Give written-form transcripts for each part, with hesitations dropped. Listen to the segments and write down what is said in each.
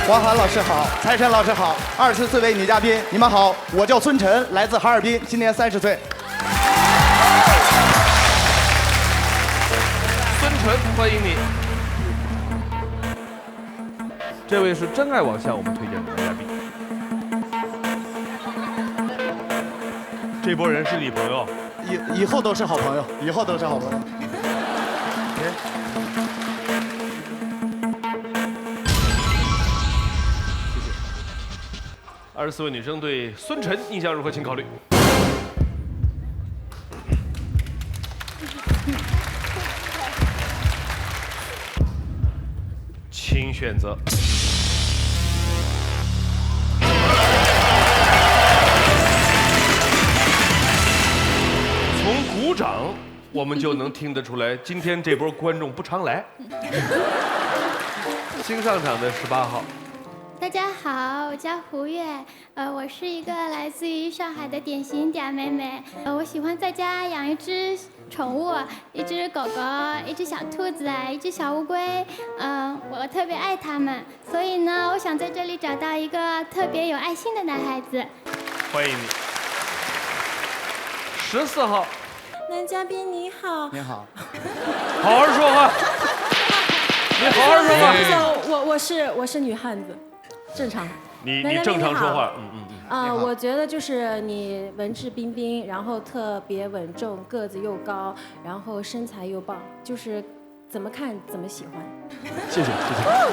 王涵老师好，财神老师好，24位女嘉宾，你们好，我叫孙晨，来自哈尔滨，今年30岁。孙晨，欢迎你。这位是真爱网向我们推荐的男嘉宾。这波人是你朋友？以后都是好朋友，以后都是好朋友。24位女生对孙晨印象如何？请考虑。请选择。从鼓掌，我们就能听得出来，今天这波观众不常来。新上场的18号。大家好，我叫胡月，我是一个来自于上海的典型嗲妹妹。我喜欢在家养一只宠物，一只狗狗，一只小兔子，一只小乌龟。我特别爱它们，所以呢，我想在这里找到一个特别有爱心的男孩子。欢迎你。14号。男嘉宾你好。你好。好好说话。你好好说话。我是女汉子。正常，你正常说话，我觉得就是你文质彬彬，然后特别稳重，个子又高，然后身材又棒，就是怎么看怎么喜欢。谢谢。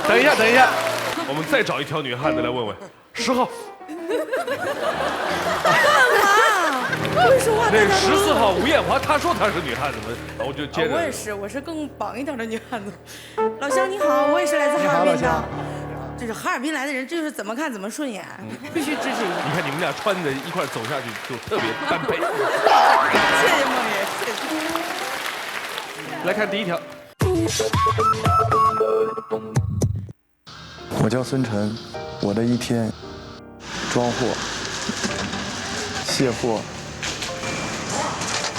等一下，我们再找一条女汉子来问问。10号。干嘛？会说话。那14号吴艳华，她说她是女汉子，我就接着。我也是，我是更绑一点的女汉子。老乡你好，我也是来自哈尔滨的。就是哈尔滨来的人，就是怎么看怎么顺眼，必须支持一下。你看你们俩穿着一块走下去就特别般配。谢谢梦爷，谢谢。来看第一条。我叫孙晨，我的一天，装货、卸货、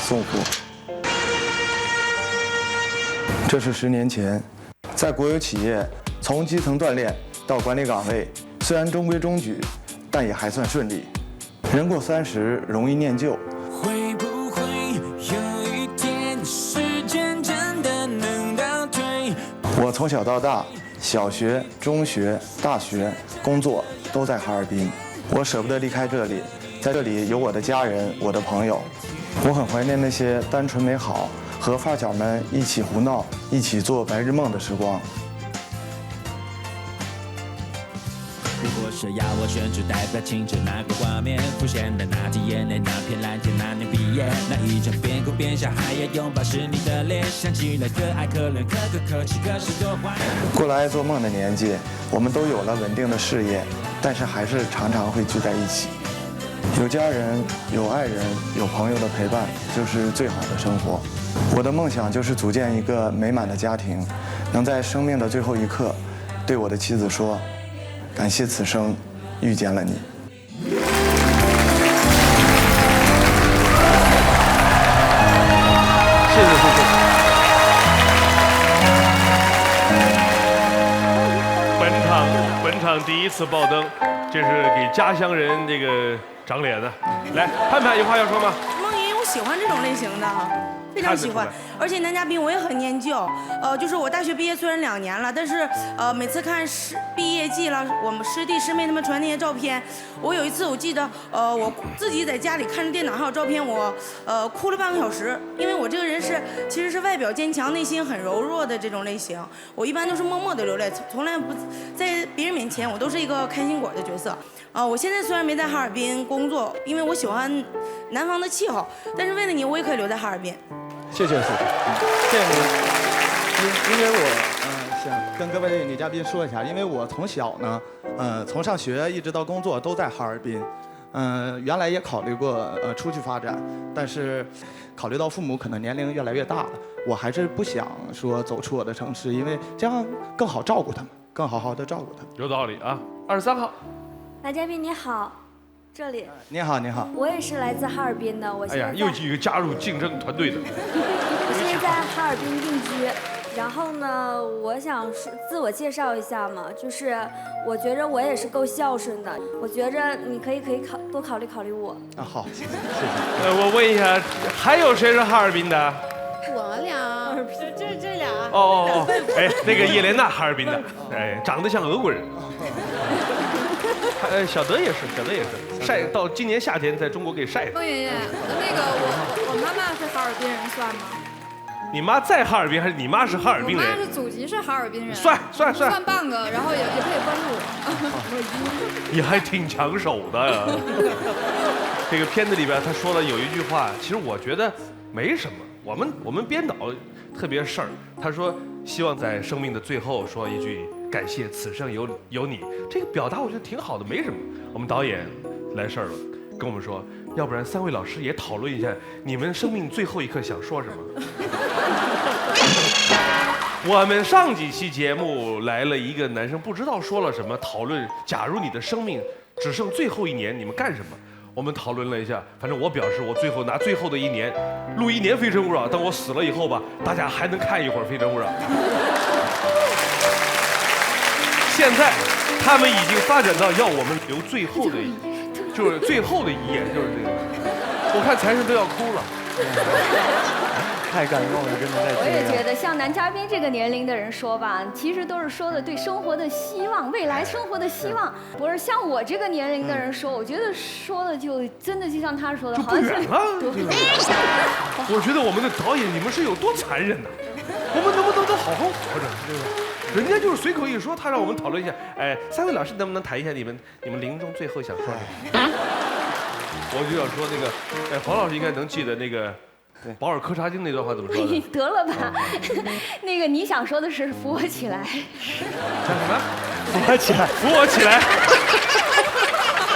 送货。这是10年前，在国有企业从基层锻炼到管理岗位，虽然中规中矩，但也还算顺利。人过30，容易念旧。会不会有一天，时间真的能倒退？我从小到大，小学、中学、大学、工作都在哈尔滨。我舍不得离开这里，在这里有我的家人、我的朋友。我很怀念那些单纯美好，和发小们一起胡闹、一起做白日梦的时光。如果是要我选出代表青春那个画面，浮现的那滴眼泪，那片蓝天，那年毕业，那一场边哭边笑还要拥抱是你的脸，想起来可爱可怜可气可是多坏。过了爱做梦的年纪，我们都有了稳定的事业，但是还是常常会聚在一起。有家人，有爱人，有朋友的陪伴，就是最好的生活。我的梦想就是组建一个美满的家庭，能在生命的最后一刻，对我的妻子说。感谢此生遇见了你。谢谢。本场第一次爆灯，这是给家乡人这个长脸的。来，盼盼有话要说吗？梦爷，我喜欢这种类型的。非常喜欢，而且男嘉宾我也很念旧，就是我大学毕业虽然2年了，但是每次看毕业季了，我们师弟师妹他们传那些照片，我有一次我记得，我自己在家里看着电脑还有照片，我哭了半个小时，因为我这个人其实是外表坚强，内心很柔弱的这种类型，我一般都是默默的流泪，从来不在别人面前，我都是一个开心果的角色。我现在虽然没在哈尔滨工作，因为我喜欢南方的气候，但是为了你，我也可以留在哈尔滨。谢谢谢谢您。因为我想跟各位女嘉宾说一下，因为我从小呢，从上学一直到工作都在哈尔滨，原来也考虑过出去发展，但是考虑到父母可能年龄越来越大了，我还是不想说走出我的城市，因为这样更好照顾他们，更好好的照顾他们。有道理啊。23号，男嘉宾你好，这里。你好，你好。我也是来自哈尔滨的，我现在又一个加入竞争团队的。我现在在哈尔滨定居。然后呢，我想自我介绍一下嘛，就是我觉着我也是够孝顺的，我觉着你可以多考虑考虑我。啊，好，谢谢。我问一下，还有谁是哈尔滨的？我俩，这俩。哦，哎，那个叶莲娜哈尔滨的，哎，长得像俄国人。小德也是，晒到今年夏天在中国给晒的。孟爷爷，那个我妈妈是哈尔滨人算吗？你妈在哈尔滨还是你妈是哈尔滨人？我妈是祖籍是哈尔滨人。算半个，然后也可以关注我。你还挺抢手的呀。这个片子里边他说了有一句话，其实我觉得没什么。我们编导特别事儿，他说希望在生命的最后说一句感谢此生有你，这个表达我觉得挺好的，没什么。我们导演来事儿了，跟我们说，要不然3位老师也讨论一下你们生命最后一刻想说什么。我们上几期节目来了一个男生，不知道说了什么，讨论假如你的生命只剩最后1年，你们干什么？我们讨论了一下，反正我表示我最后拿最后的1年录1年《非诚勿扰》，等我死了以后吧，大家还能看一会儿《非诚勿扰》。现在他们已经发展到要我们留最后的，就是最后的1页，就是这个。我看财神都要哭了。太感动了，真的太我也觉得，像男嘉宾这个年龄的人说吧，其实都是说的对生活的希望，未来生活的希望。不是像我这个年龄的人说，我觉得说的就真的就像他说的，就不远了。我觉得我们的导演，你们是有多残忍呐？我们能不能都好好活着，对吧？人家就是随口一说，他让我们讨论一下，哎，3位老师能不能谈一下你们临终最后想说什么？我就要说那个，黄老师应该能记得那个。对，保尔柯察金那段话怎么说的？得了吧，那个你想说的是扶我起来。叫什么？扶我起来，扶我起来。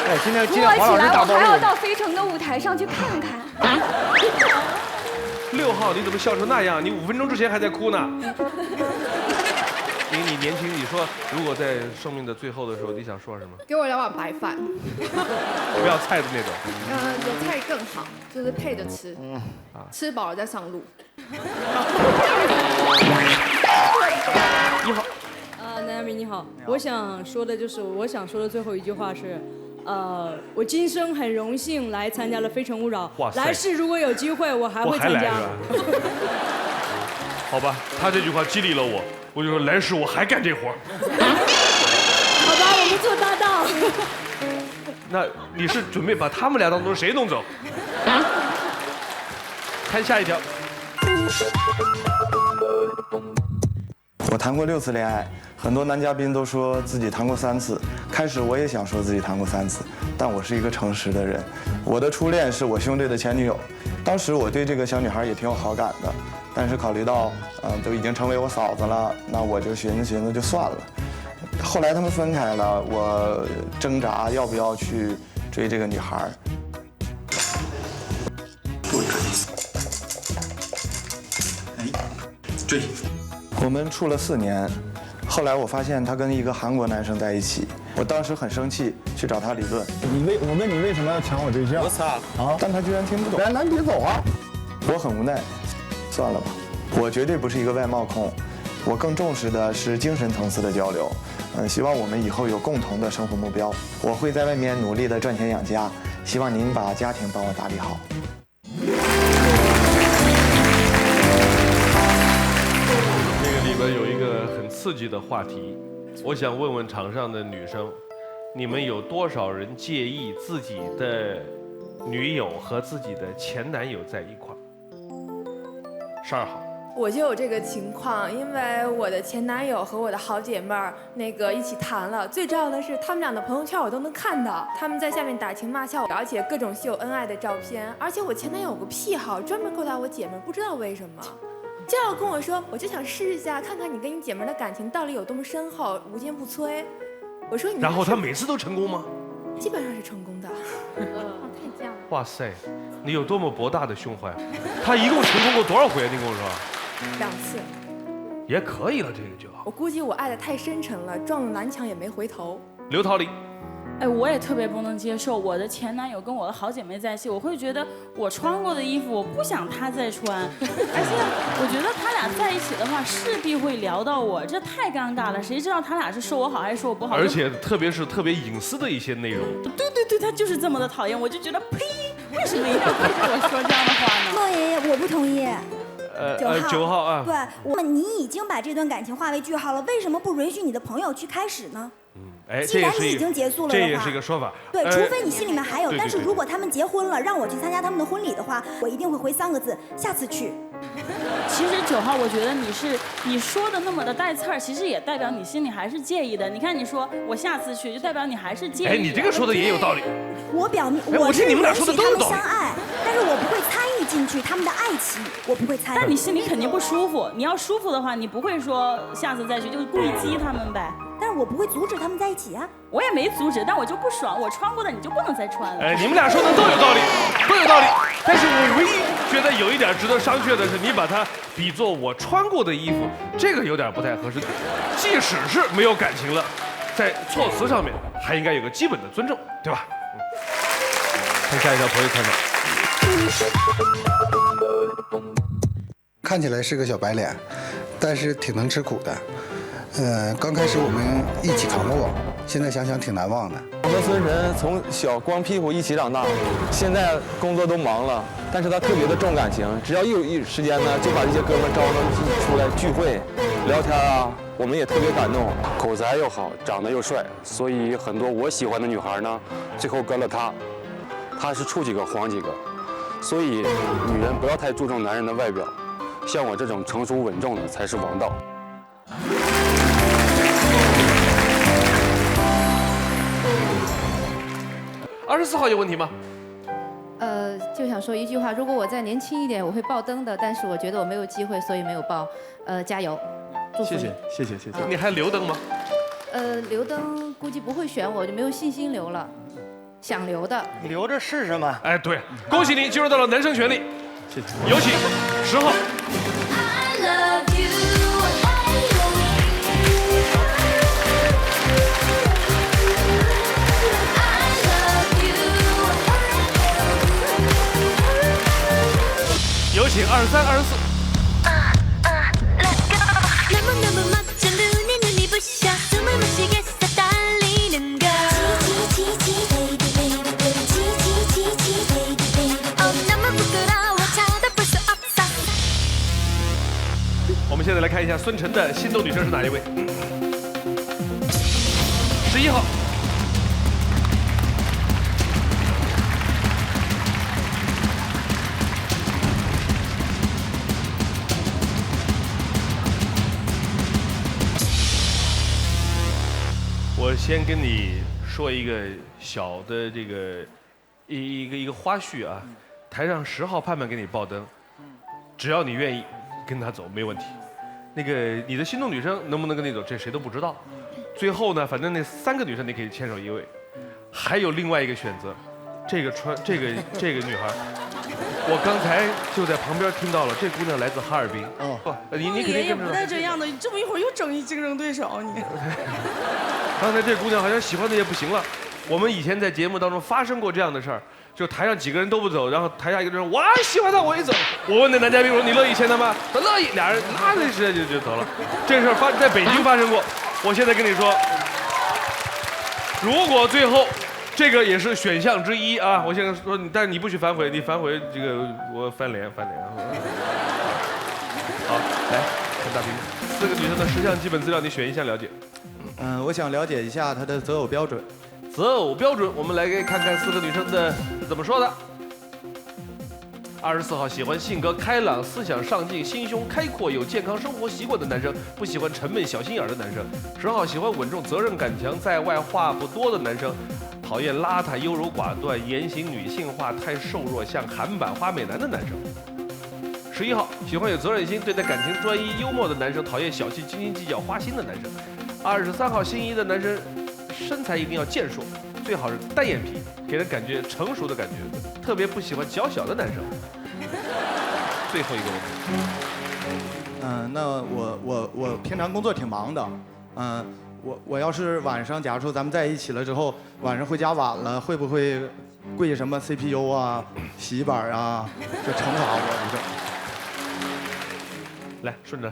哎，今天扶我起来，我还要到飞城的舞台上去看看。6号，你怎么笑成那样？你5分钟之前还在哭呢。你年轻，你说如果在生命的最后的时候，你想说什么？给我2碗白饭，不要菜的那种。有菜更好，就是配着吃。吃饱了再上路。你好。男嘉宾你好，我想说的最后一句话是，我今生很荣幸来参加了《非诚勿扰》，来世如果有机会，我还会参加。好吧，他这句话激励了我。我就说来世我还干这活。好吧，我们做搭档。那你是准备把他们俩当中谁弄走？看下一条。我谈过6次恋爱，很多男嘉宾都说自己谈过3次。开始我也想说自己谈过3次，但我是一个诚实的人。我的初恋是我兄弟的前女友，当时我对这个小女孩也挺有好感的，但是考虑到都已经成为我嫂子了，那我就寻思就算了。后来他们分开了，我挣扎要不要去追这个女孩。不追。追。我们处了4年，后来我发现她跟一个韩国男生在一起，我当时很生气，去找他理论。我问你为什么要抢我对象？我操！啊！但他居然听不懂。来，你别走啊！我很无奈，算了吧。我绝对不是一个外貌控，我更重视的是精神层次的交流。希望我们以后有共同的生活目标。我会在外面努力的赚钱养家，希望您把家庭帮我打理好。这个里边有一个很刺激的话题，我想问问场上的女生，你们有多少人介意自己的女友和自己的前男友在一块儿？12号。我就有这个情况，因为我的前男友和我的好姐妹儿一起谈了，最重要的是他们俩的朋友圈我都能看到，他们在下面打情骂俏，而且各种秀恩爱的照片。而且我前男友有个癖好，专门勾搭我姐妹，不知道为什么，就要跟我说，我就想试一下，看看你跟你姐妹的感情到底有多么深厚，无坚不摧。我说你，然后他每次都成功吗？基本上是成功的。太犟了。哇塞，你有多么博大的胸怀！他一共成功过多少回？你跟我说。2次，也可以了，这个就。我估计我爱的太深沉了，撞了南墙也没回头。刘桃李，哎，我也特别不能接受我的前男友跟我的好姐妹在一起，我会觉得我穿过的衣服我不想他再穿，而且我觉得他俩在一起的话势必会聊到我，这太尴尬了，谁知道他俩是说我好还是说我不好？而且特别是特别隐私的一些内容。对，他就是这么的讨厌，我就觉得呸，为什么一定要对我说这样的话呢？孟爷爷，我不同意。 9号啊，对，你已经把这段感情划为句号了，为什么不允许你的朋友去开始呢？哎，既然你已经结束了的话，这也是一个说法。对，除非你心里面还有，对但是如果他们结婚了，让我去参加他们的婚礼的话，我一定会回3个字：下次去。其实9号，我觉得你说的那么的带刺儿，其实也代表你心里还是介意的。你看你说我下次去，就代表你还是介意。哎，你这个说的也有道理。我表明我听你们俩说的都有道理。相爱，但是我不会参与进去他们的爱情，我不会参与。但你心里肯定不舒服，你要舒服的话，你不会说下次再去，就故意激他们呗。但是我不会阻止他们在一起啊。我也没阻止，但我就不爽，我穿过的你就不能再穿了。哎，你们俩说的都有道理，都有道理。但是我唯一觉得有一点值得商榷的是，你把它比作我穿过的衣服，这个有点不太合适。即使是没有感情了，在措辞上面还应该有个基本的尊重，对吧？看下一条朋友看到。看起来是个小白脸，但是挺能吃苦的。刚开始我们一起扛过，现在想想挺难忘的。我和孙晨从小光屁股一起长大，现在工作都忙了，但是他特别的重感情，只要一有时间呢，就把这些哥们招出来聚会、聊天啊，我们也特别感动。口才又好，长得又帅，所以很多我喜欢的女孩呢，最后跟了他。他是处几个黄几个，所以女人不要太注重男人的外表，像我这种成熟稳重的才是王道。24号有问题吗？就想说一句话，如果我再年轻一点，我会爆灯的，但是我觉得我没有机会，所以没有爆。加油，祝福你。谢谢。你还留灯吗？留灯估计不会选我，就没有信心留了。想留的，留着试试嘛。哎，对，恭喜你进入到了男生权利。谢谢。有请10号。有请23、24。我们现在来看一下孙晨的心动女生是哪一位？11号。我先跟你说一个小的这个一个花絮啊，台上10号盼盼给你爆灯，只要你愿意跟他走没问题。那个你的心动女生能不能跟你走，这谁都不知道。最后呢，反正那3个女生你可以牵手一位，还有另外一个选择，这个女孩，我刚才就在旁边听到了，这姑娘来自哈尔滨。哦，不，你肯定不带这样的，你这么一会儿又整一竞争对手你。刚才这姑娘好像喜欢的也不行了。我们以前在节目当中发生过这样的事儿，就台上几个人都不走，然后台下一个人我喜欢他，我一走。我问那男嘉宾我说你乐意牵他吗？他乐意，俩人拉着时间就走了。这事儿在北京发生过。我现在跟你说，如果最后这个也是选项之一啊，我现在说你，但是你不许反悔，你反悔这个我翻脸。好，来看大屏，4个女生的10项基本资料，你选一项了解。我想了解一下她的择偶标准。择偶标准，我们来看看4个女生的是怎么说的。24号喜欢性格开朗、思想上进、心胸开阔、有健康生活习惯的男生，不喜欢沉闷、小心眼的男生。10号喜欢稳重、责任感强、在外话不多的男生，讨厌邋遢、优柔寡断、言行女性化、太瘦弱、像韩版花美男的男生。11号喜欢有责任心、对待感情专一、幽默的男生，讨厌小气、斤斤计较、花心的男生。23号心仪的男生，身材一定要健硕，最好是单眼皮，给人感觉成熟的感觉，特别不喜欢娇小的男生。最后一个问题。那我平常工作挺忙的，我要是晚上，假如说咱们在一起了之后，晚上回家晚了，会不会跪什么 CPU 啊、洗衣板啊，就惩罚我？来，顺着。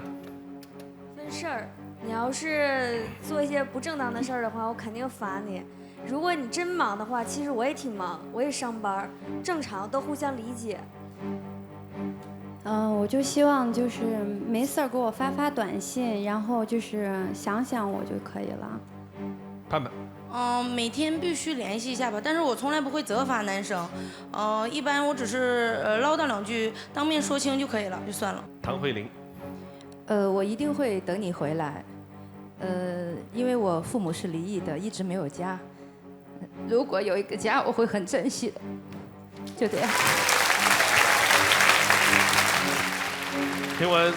分事儿，你要是做一些不正当的事儿的话，我肯定罚你。如果你真忙的话，其实我也挺忙，我也上班，正常都互相理解。我就希望就是没事儿给我发短信，然后就是想想我就可以了。盼盼。每天必须联系一下吧，但是我从来不会责罚男生，一般我只是唠叨2句，当面说清就可以了，就算了。唐慧玲。我一定会等你回来，因为我父母是离异的，一直没有家。如果有一个家，我会很珍惜的。就这样。听完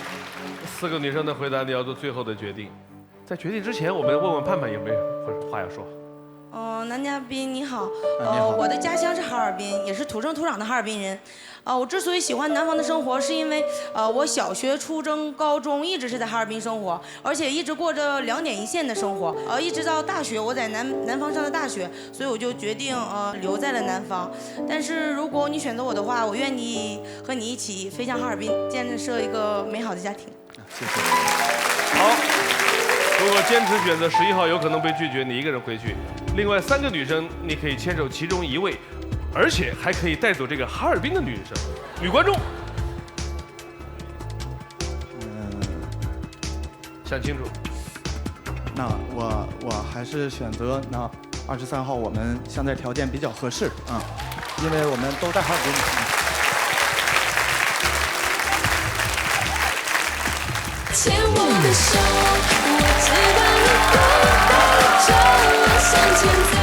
4个女生的回答，你要做最后的决定。在决定之前，我们问问盼盼有没有话要说。男嘉宾你好，你好，我的家乡是哈尔滨，也是土生土长的哈尔滨人。我之所以喜欢南方的生活，是因为我小学、初中、高中一直是在哈尔滨生活，而且一直过着2点一线的生活。一直到大学，我在南方上的大学，所以我就决定留在了南方。但是如果你选择我的话，我愿意和你一起飞向哈尔滨，建设一个美好的家庭。谢谢。好，如果坚持选择11号，有可能被拒绝，你一个人回去。另外3个女生，你可以牵手其中1位，而且还可以带走这个哈尔滨的女生、女观众。想清楚。那我还是选择那23号，我们现在条件比较合适啊，因为我们都在哈尔滨。牵我的手，我知道你会带着我向前走，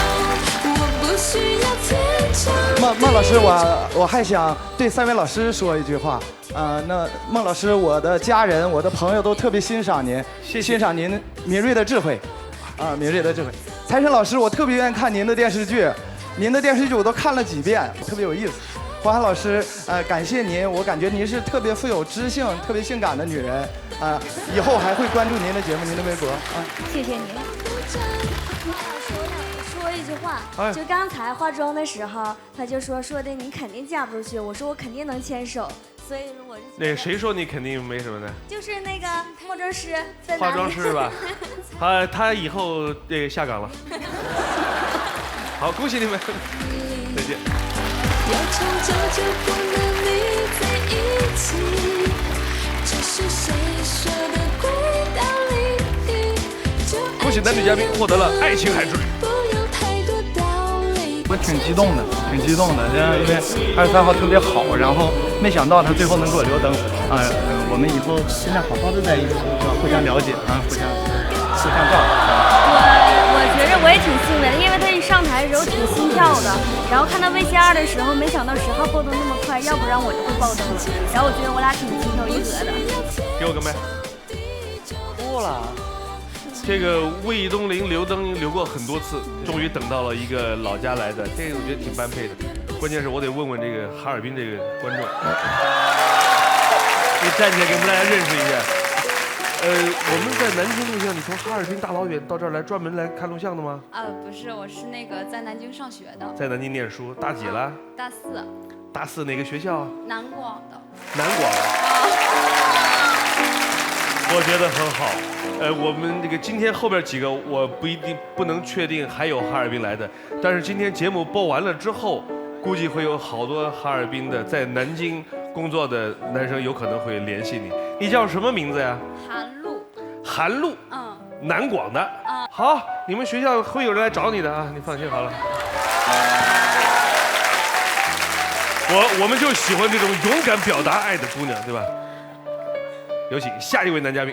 我不需要天长。孟老师，我还想对3位老师说一句话。那孟老师，我的家人、我的朋友都特别欣赏您，欣赏您敏锐的智慧，敏锐的智慧。财神老师，我特别愿意看您的电视剧，您的电视剧我都看了几遍，特别有意思。黄涵老师，感谢您，我感觉您是特别富有知性、特别性感的女人，以后还会关注您的节目、您的微博谢谢您。说一句话，就刚才化妆的时候，他就说的你肯定嫁不出去，我说我肯定能牵手，所以我是。那谁说你肯定没什么呢？就是那个化妆师。化妆师是吧？他以后下岗了。好，恭喜你们，再见。要长久就不能腻在一起，这是谁说的鬼道理？恭喜男女嘉宾获得了爱情海之旅。我挺激动的，因为23号特别好，然后没想到他最后能给我留灯我们以后现在好好的在一起，互相了解互相照顾。我觉着我也挺幸运的，因为他一上台的时候挺心跳的，然后看到 VCR 的时候，没想到10号过得那么快，要不然我就会爆灯了。然后我觉得我俩挺情投意合的。给我个麦。哭了。这个魏东林留灯留过很多次，终于等到了一个老家来的，这个我觉得挺般配的。关键是我得问问这个哈尔滨这个观众，你站起来给我们大家认识一下。我们在南京录像，你从哈尔滨大老远到这儿来，专门来看录像的吗？不是，我是那个在南京上学的。在南京念书，大几了？大4。大4哪个学校？南广的。南广。我觉得很好。我们这个今天后边几个我不能确定还有哈尔滨来的，但是今天节目播完了之后，估计会有好多哈尔滨的在南京工作的男生有可能会联系你。你叫什么名字呀？韩露。南广的。好，你们学校会有人来找你的啊，你放心好了。我们就喜欢这种勇敢表达爱的姑娘，对吧？有请下一位男嘉宾。